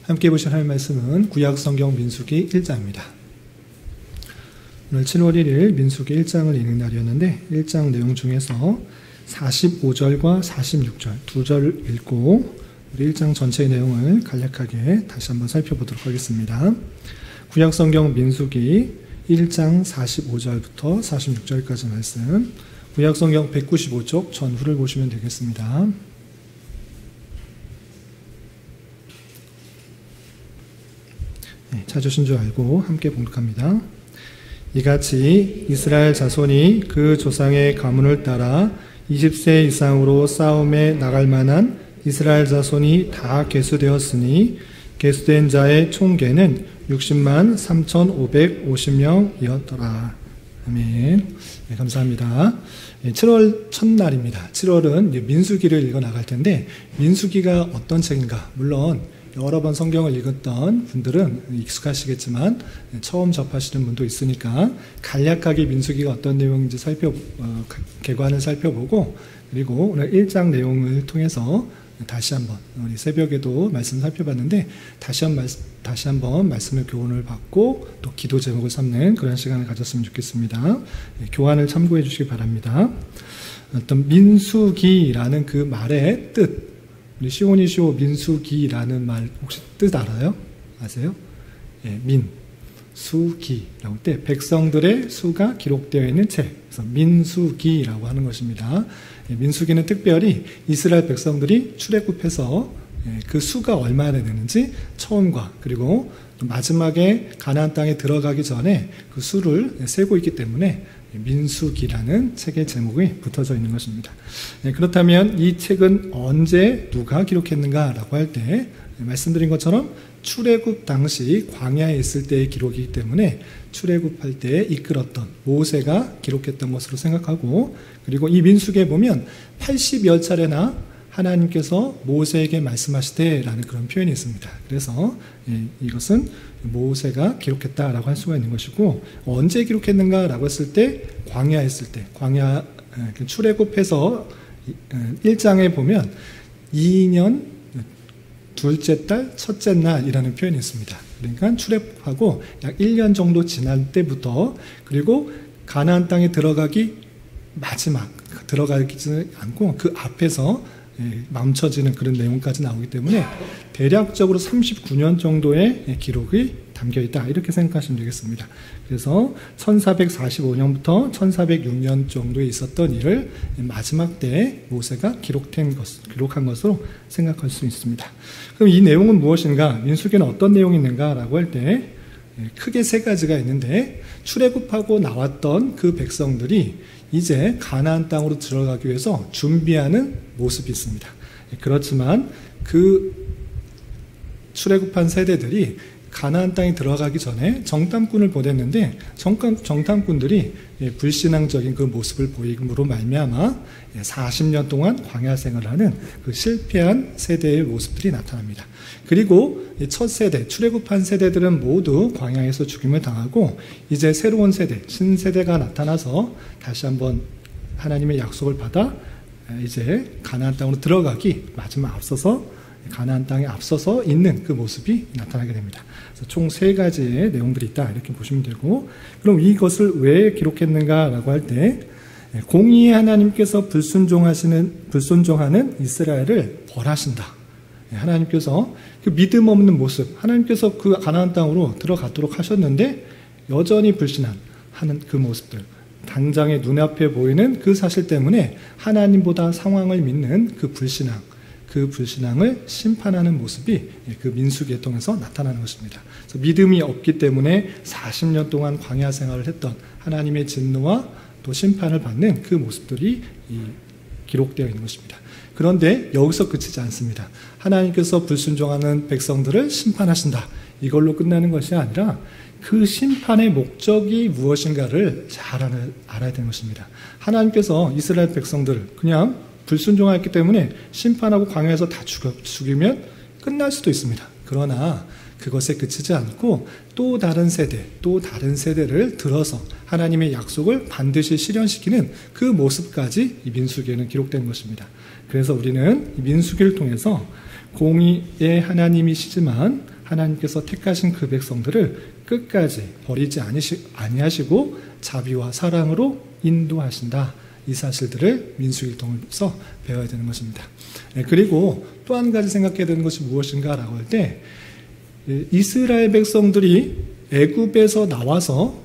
함께 보실 하나님의 말씀은 구약성경 민수기 1장입니다. 오늘 7월 1일 민수기 1장을 읽는 날이었는데 1장 내용 중에서 45절과 46절 두 절을 읽고 우리 1장 전체의 내용을 간략하게 다시 한번 살펴보도록 하겠습니다. 구약성경 민수기 1장 45절부터 46절까지 말씀, 구약성경 195쪽 전후를 보시면 되겠습니다. 찾으신 줄 알고 함께 봉독합니다. 이같이 이스라엘 자손이 그 조상의 가문을 따라 20세 이상으로 싸움에 나갈 만한 이스라엘 자손이 다 계수되었으니 계수된 자의 총계는 60만 3,550명이었더라. 아멘. 네, 감사합니다. 7월 첫날입니다. 7월은 민수기를 읽어 나갈 텐데, 민수기가 어떤 책인가? 물론 여러 번 성경을 읽었던 분들은 익숙하시겠지만 처음 접하시는 분도 있으니까 간략하게 민수기가 어떤 내용인지 개관을 살펴보고, 그리고 오늘 1장 내용을 통해서 다시 한번, 우리 새벽에도 말씀 살펴봤는데 다시 한번 말씀의 교훈을 받고 또 기도 제목을 삼는 그런 시간을 가졌으면 좋겠습니다. 교환을 참고해 주시기 바랍니다. 어떤 민수기라는 그 말의 뜻, 우리 시온이시오 민수기라는 말 혹시 뜻 알아요? 아세요? 예, 민수기라고 할 때 백성들의 수가 기록되어 있는 책, 그래서 민수기라고 하는 것입니다. 예, 민수기는 특별히 이스라엘 백성들이 출애굽해서 그 수가 얼마나 되는지 처음과 그리고 마지막에 가나안 땅에 들어가기 전에 그 수를 세고 있기 때문에 민수기라는 책의 제목이 붙어져 있는 것입니다. 그렇다면 이 책은 언제 누가 기록했는가라고 할 때 말씀드린 것처럼 출애굽 당시 광야에 있을 때의 기록이기 때문에 출애굽할 때 이끌었던 모세가 기록했던 것으로 생각하고, 그리고 이 민수기에 보면 80여 차례나 하나님께서 모세에게 말씀하시되라는 그런 표현이 있습니다. 그래서 이것은 모세가 기록했다라고 할 수가 있는 것이고, 언제 기록했는가라고 했을 때 광야에 있을 때, 광야 출애굽해서 1장에 보면 2년 둘째 달 첫째 날이라는 표현이 있습니다. 그러니까 출애굽하고 약 1년 정도 지난 때부터, 그리고 가나안 땅에 들어가기 들어가지는 않고 그 앞에서 멈춰지는 그런 내용까지 나오기 때문에 대략적으로 39년 정도의 기록이 담겨있다, 이렇게 생각하시면 되겠습니다. 그래서 1445년부터 1406년 정도에 있었던 일을 마지막 때에 모세가 기록한 것으로 생각할 수 있습니다. 그럼 이 내용은 무엇인가? 민수기는 어떤 내용이 있는가라고 할 때 크게 세 가지가 있는데, 출애굽하고 나왔던 그 백성들이 이제 가나안 땅으로 들어가기 위해서 준비하는 모습이 있습니다. 그렇지만 그 출애굽한 세대들이 가나안 땅에 들어가기 전에 정탐꾼을 보냈는데 정탐꾼들이 불신앙적인 그 모습을 보임으로 말미암아 40년 동안 광야 생활을 하는 그 실패한 세대의 모습들이 나타납니다. 그리고 첫 세대, 출애굽한 세대들은 모두 광야에서 죽임을 당하고 이제 새로운 세대, 신세대가 나타나서 다시 한번 하나님의 약속을 받아 이제 가나안 땅으로 들어가기 가나안 땅에 앞서서 있는 그 모습이 나타나게 됩니다. 그래서 총 세 가지의 내용들이 있다, 이렇게 보시면 되고, 그럼 이것을 왜 기록했는가라고 할 때 공의의 하나님께서 불순종하는 이스라엘을 벌하신다. 하나님께서 그 믿음 없는 모습, 하나님께서 그 가나안 땅으로 들어가도록 하셨는데 여전히 불신하는 그 모습들, 당장의 눈앞에 보이는 그 사실 때문에 하나님보다 상황을 믿는 그 불신앙을 심판하는 모습이 그 민수기를 통해서 나타나는 것입니다. 그래서 믿음이 없기 때문에 40년 동안 광야 생활을 했던 하나님의 진노와 또 심판을 받는 그 모습들이 기록되어 있는 것입니다. 그런데 여기서 그치지 않습니다. 하나님께서 불순종하는 백성들을 심판하신다, 이걸로 끝나는 것이 아니라 그 심판의 목적이 무엇인가를 잘 알아야 되는 것입니다. 하나님께서 이스라엘 백성들을 그냥 불순종하였기 때문에 심판하고 광야에서 다 죽이면 끝날 수도 있습니다. 그러나 그것에 그치지 않고 또 다른 세대를 들어서 하나님의 약속을 반드시 실현시키는 그 모습까지 이 민수기에는 기록된 것입니다. 그래서 우리는 이 민수기를 통해서 공의의 하나님이시지만 하나님께서 택하신 그 백성들을 끝까지 버리지 아니하시고 자비와 사랑으로 인도하신다. 이 사실들을 민수기를 통해서 배워야 되는 것입니다. 그리고 또 한 가지 생각해야 되는 것이 무엇인가라고 할 때 이스라엘 백성들이 애굽에서 나와서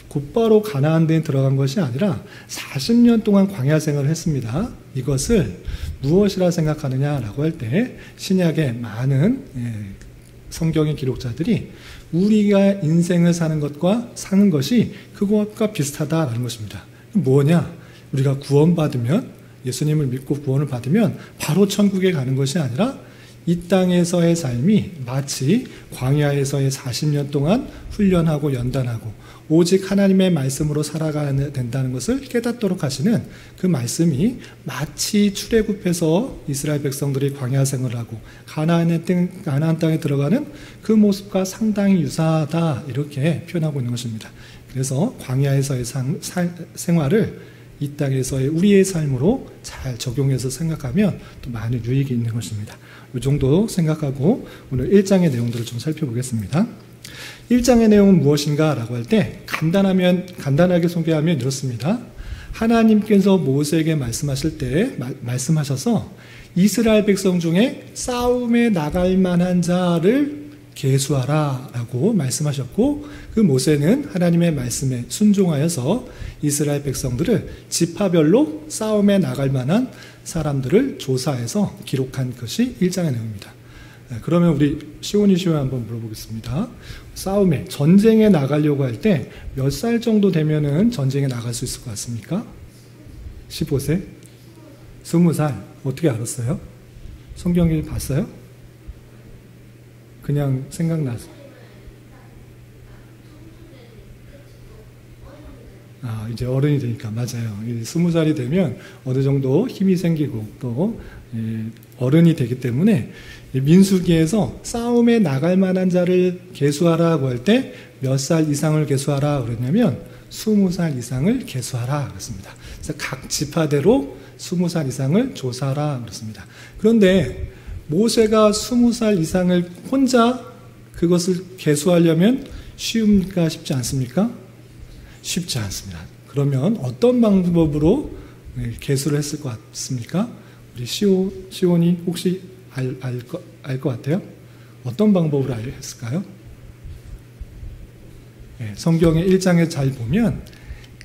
곧바로 가나안 땅에 들어간 것이 아니라 40년 동안 광야 생활을 했습니다. 이것을 무엇이라 생각하느냐라고 할 때 신약의 많은 성경의 기록자들이 우리가 인생을 사는 것과 사는 것이 그것과 비슷하다라는 것입니다. 뭐냐? 우리가 구원받으면, 예수님을 믿고 구원을 받으면 바로 천국에 가는 것이 아니라 이 땅에서의 삶이 마치 광야에서의 40년 동안 훈련하고 연단하고 오직 하나님의 말씀으로 살아가야 된다는 것을 깨닫도록 하시는 그 말씀이 마치 출애굽해서 이스라엘 백성들이 광야 생활을 하고 가나안 땅에 들어가는 그 모습과 상당히 유사하다, 이렇게 표현하고 있는 것입니다. 그래서 광야에서의 생활을 이 땅에서의 우리의 삶으로 잘 적용해서 생각하면 또 많은 유익이 있는 것입니다. 이 정도 생각하고 오늘 1장의 내용들을 좀 살펴보겠습니다. 1장의 내용은 무엇인가 라고 할 때 간단하게 소개하면 이렇습니다. 하나님께서 모세에게 말씀하실 때 말씀하셔서 이스라엘 백성 중에 싸움에 나갈 만한 자를 계수하라 라고 말씀하셨고, 그 모세는 하나님의 말씀에 순종하여서 이스라엘 백성들을 지파별로 싸움에 나갈 만한 사람들을 조사해서 기록한 것이 1장의 내용입니다. 그러면 우리 시온이 한번 물어보겠습니다. 싸움에, 전쟁에 나가려고 할 때 몇 살 정도 되면은 전쟁에 나갈 수 있을 것 같습니까? 15세? 20살? 어떻게 알았어요? 성경에 봤어요? 그냥 생각나서. 이제 어른이 되니까, 맞아요. 20살이 되면 어느 정도 힘이 생기고 또 어른이 되기 때문에 민수기에서 싸움에 나갈 만한 자를 계수하라고 할 때 몇 살 이상을 계수하라 그랬냐면 20살 이상을 계수하라 그랬습니다. 그래서 각 지파대로 20살 이상을 조사하라 그랬습니다. 그런데 모세가 20살 이상을 혼자 그것을 계수하려면 쉬웁니까? 쉽지 않습니까? 쉽지 않습니다. 그러면 어떤 방법으로 계수를 했을 것 같습니까? 우리 시온이 혹시 알 것 같아요? 어떤 방법으로 했을까요? 성경의 1장에 잘 보면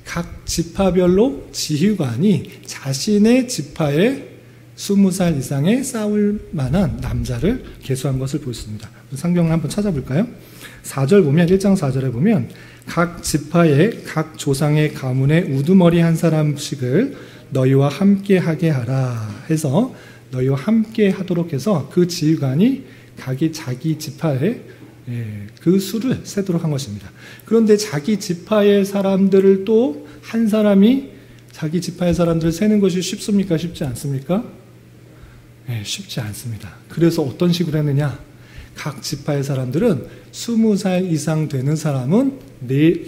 각 지파별로 지휘관이 자신의 지파에 20살 이상의 싸울 만한 남자를 계수한 것을 볼 수 있습니다. 성경을 한번 찾아볼까요? 4절 보면, 1장 4절에 보면 각 지파의 각 조상의 가문에 우두머리 한 사람씩을 너희와 함께 하게 하라 해서 너희와 함께 하도록 해서 그 지휘관이 자기 지파에 그 수를 세도록 한 것입니다. 그런데 자기 지파의 사람들을 또 한 사람이 자기 지파의 사람들을 세는 것이 쉽습니까? 쉽지 않습니까? 쉽지 않습니다. 그래서 어떤 식으로 했느냐? 각 지파의 사람들은 20살 이상 되는 사람은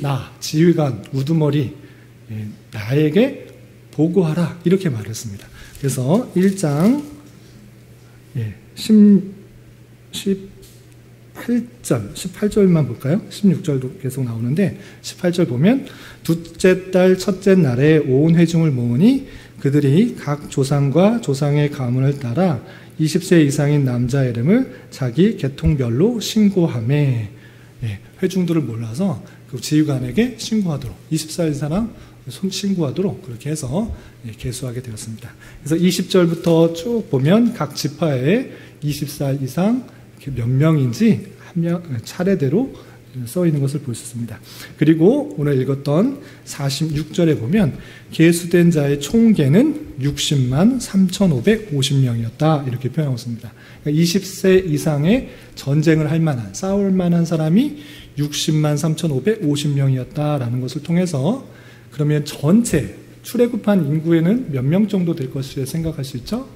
나 지휘관 우두머리 나에게 보고하라, 이렇게 말했습니다. 그래서 1장 18절만 볼까요? 16절도 계속 나오는데 18절 보면 둘째 달 첫째 날에 온 회중을 모으니 그들이 각 조상과 조상의 가문을 따라 20세 이상인 남자 이름을 자기 계통별로 신고하매, 회중들을 몰라서 그 지휘관에게 신고하도록, 20살 사람 신고하도록 그렇게 해서 계수하게 되었습니다. 그래서 20절부터 쭉 보면 각 지파에 20살 이상 몇 명인지 한 명 차례대로 써 있는 것을 볼 수 있습니다. 그리고 오늘 읽었던 46절에 보면 계수된 자의 총계는 60만 3,550명이었다, 이렇게 표현하고 있습니다. 그러니까 20세 이상의 전쟁을 할 만한, 싸울 만한 사람이 60만 3,550명이었다라는 것을 통해서, 그러면 전체 출애굽한 인구에는 몇 명 정도 될 것이라 생각할 수 있죠?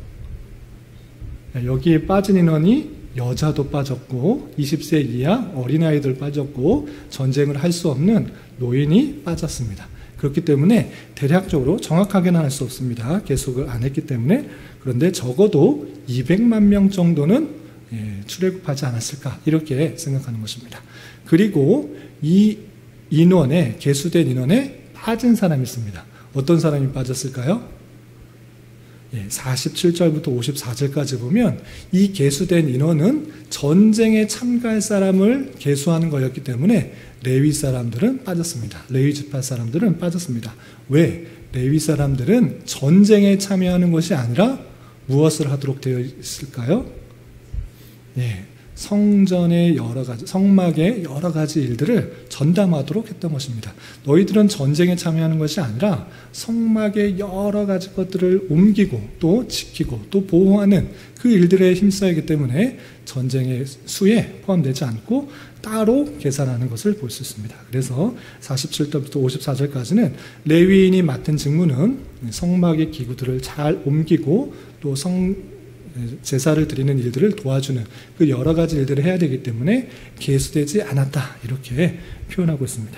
여기에 빠진 인원이 여자도 빠졌고 20세 이하 어린아이들 빠졌고 전쟁을 할 수 없는 노인이 빠졌습니다. 그렇기 때문에 대략적으로 정확하게는 할 수 없습니다. 계속을 안 했기 때문에. 그런데 적어도 200만 명 정도는 출애굽하지 않았을까 이렇게 생각하는 것입니다. 그리고 이 인원에 계수된 인원에 빠진 사람이 있습니다. 어떤 사람이 빠졌을까요? 47절부터 54절까지 보면 이 계수된 인원은 전쟁에 참가할 사람을 계수하는 거였기 때문에 레위 사람들은 빠졌습니다. 레위 지파 사람들은 빠졌습니다. 왜? 레위 사람들은 전쟁에 참여하는 것이 아니라 무엇을 하도록 되어 있을까요? 성전의 여러 가지, 성막의 여러 가지 일들을 전담하도록 했던 것입니다. 너희들은 전쟁에 참여하는 것이 아니라 성막의 여러 가지 것들을 옮기고 또 지키고 또 보호하는 그 일들에 힘써야하기 때문에 전쟁의 수에 포함되지 않고 따로 계산하는 것을 볼 수 있습니다. 그래서 47절부터 54절까지는 레위인이 맡은 직무는 성막의 기구들을 잘 옮기고 또 제사를 드리는 일들을 도와주는 그 여러 가지 일들을 해야 되기 때문에 계수되지 않았다 이렇게 표현하고 있습니다.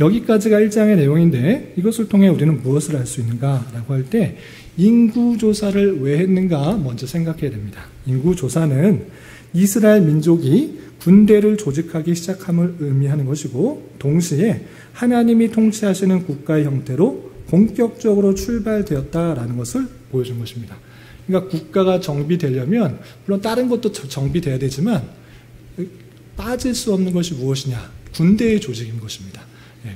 여기까지가 1장의 내용인데 이것을 통해 우리는 무엇을 알 수 있는가라고 할 때 인구조사를 왜 했는가 먼저 생각해야 됩니다. 인구조사는 이스라엘 민족이 군대를 조직하기 시작함을 의미하는 것이고 동시에 하나님이 통치하시는 국가의 형태로 본격적으로 출발되었다라는 것을 보여준 것입니다. 그러니까 국가가 정비되려면 물론 다른 것도 정비돼야 되지만 빠질 수 없는 것이 무엇이냐? 군대의 조직인 것입니다.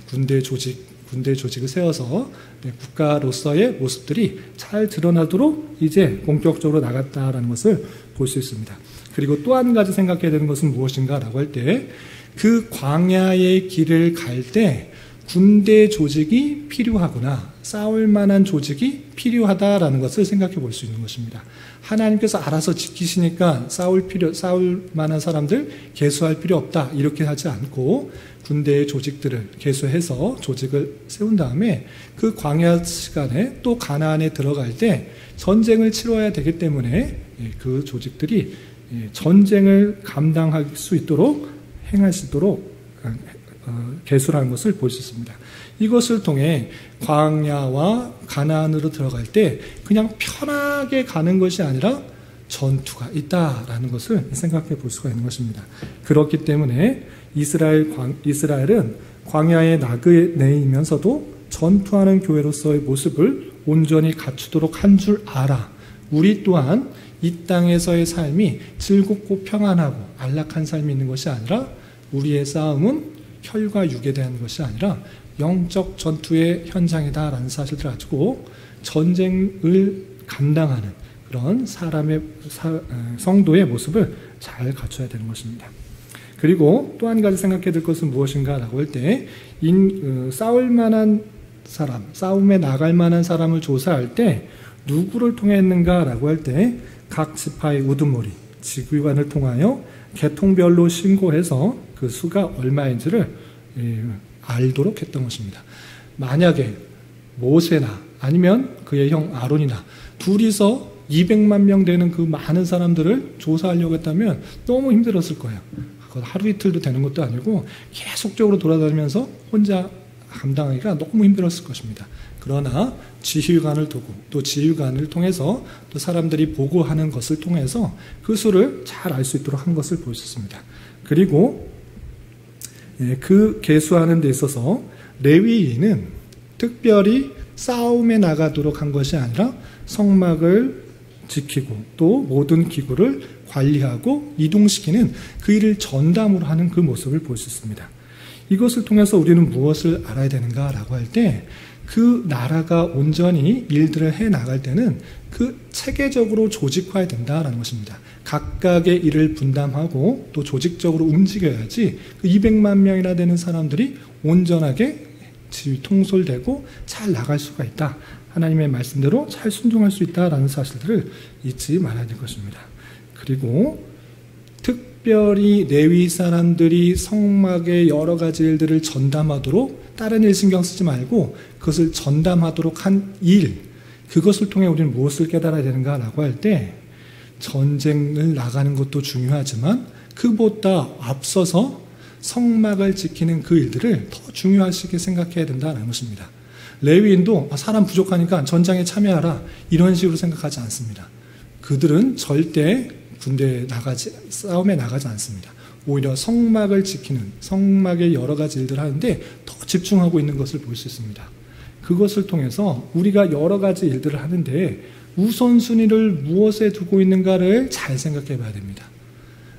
군대 조직을 세워서 국가로서의 모습들이 잘 드러나도록 이제 본격적으로 나갔다라는 것을 볼 수 있습니다. 그리고 또 한 가지 생각해야 되는 것은 무엇인가라고 할 때 그 광야의 길을 갈 때 군대 조직이 필요하구나, 싸울 만한 조직이 필요하다라는 것을 생각해 볼 수 있는 것입니다. 하나님께서 알아서 지키시니까 싸울 만한 사람들 계수할 필요 없다 이렇게 하지 않고 군대의 조직들을 계수해서 조직을 세운 다음에 그 광야 시간에 또 가나안에 들어갈 때 전쟁을 치러야 되기 때문에 그 조직들이 전쟁을 감당할 수 있도록 행할 수 있도록 계수라는 것을 볼 수 있습니다. 이것을 통해 광야와 가나안으로 들어갈 때 그냥 편하게 가는 것이 아니라 전투가 있다라는 것을 생각해 볼 수가 있는 것입니다. 그렇기 때문에 이스라엘은 광야의 나그네이면서도 전투하는 교회로서의 모습을 온전히 갖추도록 한 줄 알아. 우리 또한 이 땅에서의 삶이 즐겁고 평안하고 안락한 삶이 있는 것이 아니라 우리의 싸움은 혈과 육에 대한 것이 아니라 영적 전투의 현장이다라는 사실을 가지고 전쟁을 감당하는 그런 성도의 모습을 잘 갖춰야 되는 것입니다. 그리고 또 한 가지 생각해야 될 것은 무엇인가라고 할 때 싸울 만한 사람, 싸움에 나갈 만한 사람을 조사할 때 누구를 통해 했는가라고 할 때 각 지파의 우두머리, 지휘관을 통하여 계통별로 신고해서 그 수가 얼마인지를 알도록 했던 것입니다. 만약에 모세나 아니면 그의 형 아론이나 둘이서 200만 명 되는 그 많은 사람들을 조사하려고 했다면 너무 힘들었을 거예요. 하루 이틀도 되는 것도 아니고 계속적으로 돌아다니면서 혼자 감당하기가 너무 힘들었을 것입니다. 그러나 지휘관을 두고 또 지휘관을 통해서 또 사람들이 보고하는 것을 통해서 그 수를 잘 알 수 있도록 한 것을 볼 수 있습니다. 그리고 그 계수하는 데 있어서 레위인은 특별히 싸움에 나가도록 한 것이 아니라 성막을 지키고 또 모든 기구를 관리하고 이동시키는 그 일을 전담으로 하는 그 모습을 볼 수 있습니다. 이것을 통해서 우리는 무엇을 알아야 되는가라고 할 때 그 나라가 온전히 일들을 해 나갈 때는 그 체계적으로 조직화해야 된다라는 것입니다. 각각의 일을 분담하고 또 조직적으로 움직여야지 그 200만 명이나 되는 사람들이 온전하게 통솔되고 잘 나갈 수가 있다. 하나님의 말씀대로 잘 순종할 수 있다라는 사실들을 잊지 말아야 될 것입니다. 그리고 특별히 레위 사람들이 성막의 여러 가지 일들을 전담하도록 다른 일 신경 쓰지 말고 그것을 전담하도록 한 일, 그것을 통해 우리는 무엇을 깨달아야 되는가라고 할 때 전쟁을 나가는 것도 중요하지만 그보다 앞서서 성막을 지키는 그 일들을 더 중요하시게 생각해야 된다는 것입니다. 레위인도 사람 부족하니까 전장에 참여하라 이런 식으로 생각하지 않습니다. 그들은 절대 싸움에 나가지 않습니다. 오히려 성막을 지키는, 성막의 여러 가지 일들을 하는데 더 집중하고 있는 것을 볼 수 있습니다. 그것을 통해서 우리가 여러 가지 일들을 하는데 우선순위를 무엇에 두고 있는가를 잘 생각해 봐야 됩니다.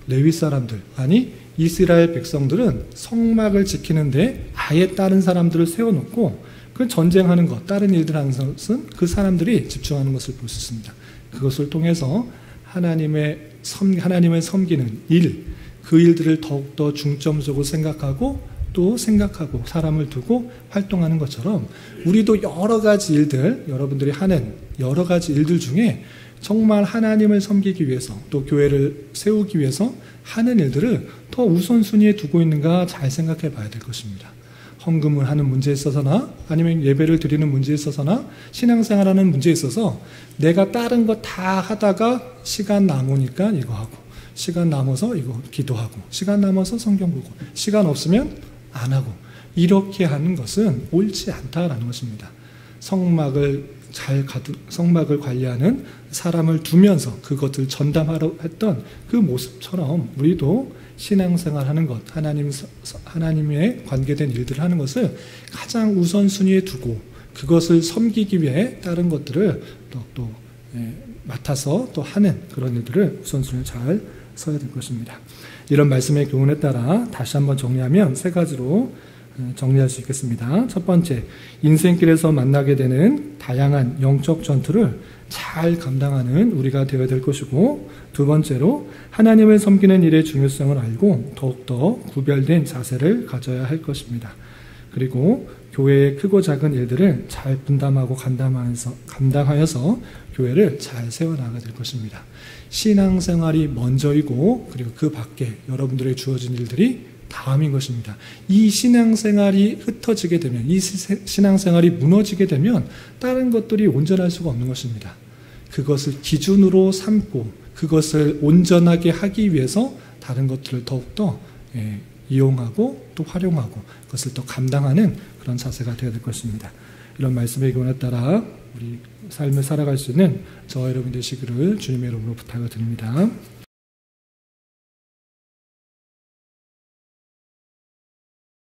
레위 사람들, 아니 이스라엘 백성들은 성막을 지키는데 아예 다른 사람들을 세워놓고 그 전쟁하는 것, 다른 일들 하는 것은 그 사람들이 집중하는 것을 볼 수 있습니다. 그것을 통해서 하나님을 섬기는 일, 그 일들을 더욱더 중점적으로 생각하고 사람을 두고 활동하는 것처럼 우리도 여러 가지 일들, 여러분들이 하는 여러 가지 일들 중에 정말 하나님을 섬기기 위해서 또 교회를 세우기 위해서 하는 일들을 더 우선순위에 두고 있는가 잘 생각해 봐야 될 것입니다. 헌금을 하는 문제에 있어서나 아니면 예배를 드리는 문제에 있어서나 신앙생활하는 문제에 있어서 내가 다른 거 다 하다가 시간 남으니까 이거 하고 시간 남아서 이거 기도하고 시간 남아서 성경 보고 시간 없으면 안 하고 이렇게 하는 것은 옳지 않다라는 것입니다. 성막을 관리하는 사람을 두면서 그것을 전담하러 했던 그 모습처럼 우리도 신앙생활하는 것, 하나님의 관계된 일들을 하는 것을 가장 우선순위에 두고 그것을 섬기기 위해 다른 것들을 또 맡아서 또 하는 그런 일들을 우선순위에 잘 써야 될 것입니다. 이런 말씀의 교훈에 따라 다시 한번 정리하면 3가지로 정리할 수 있겠습니다. 첫 번째, 인생길에서 만나게 되는 다양한 영적 전투를 잘 감당하는 우리가 되어야 될 것이고, 두 번째로 하나님을 섬기는 일의 중요성을 알고 더욱더 구별된 자세를 가져야 할 것입니다. 그리고 교회의 크고 작은 일들을 잘 분담하고 감당하여서 교회를 잘 세워나가야 될 것입니다. 신앙생활이 먼저이고 그리고 그 밖에 여러분들에게 주어진 일들이 다음인 것입니다. 이 신앙생활이 흩어지게 되면, 이 신앙생활이 무너지게 되면 다른 것들이 온전할 수가 없는 것입니다. 그것을 기준으로 삼고 그것을 온전하게 하기 위해서 다른 것들을 더욱더 이용하고 또 활용하고 그것을 또 감당하는 그런 자세가 되어야 될 것입니다. 이런 말씀의 교훈에 따라 우리 삶을 살아갈 수 있는 저와 여러분 되시기를 주님의 이름으로 부탁을 드립니다.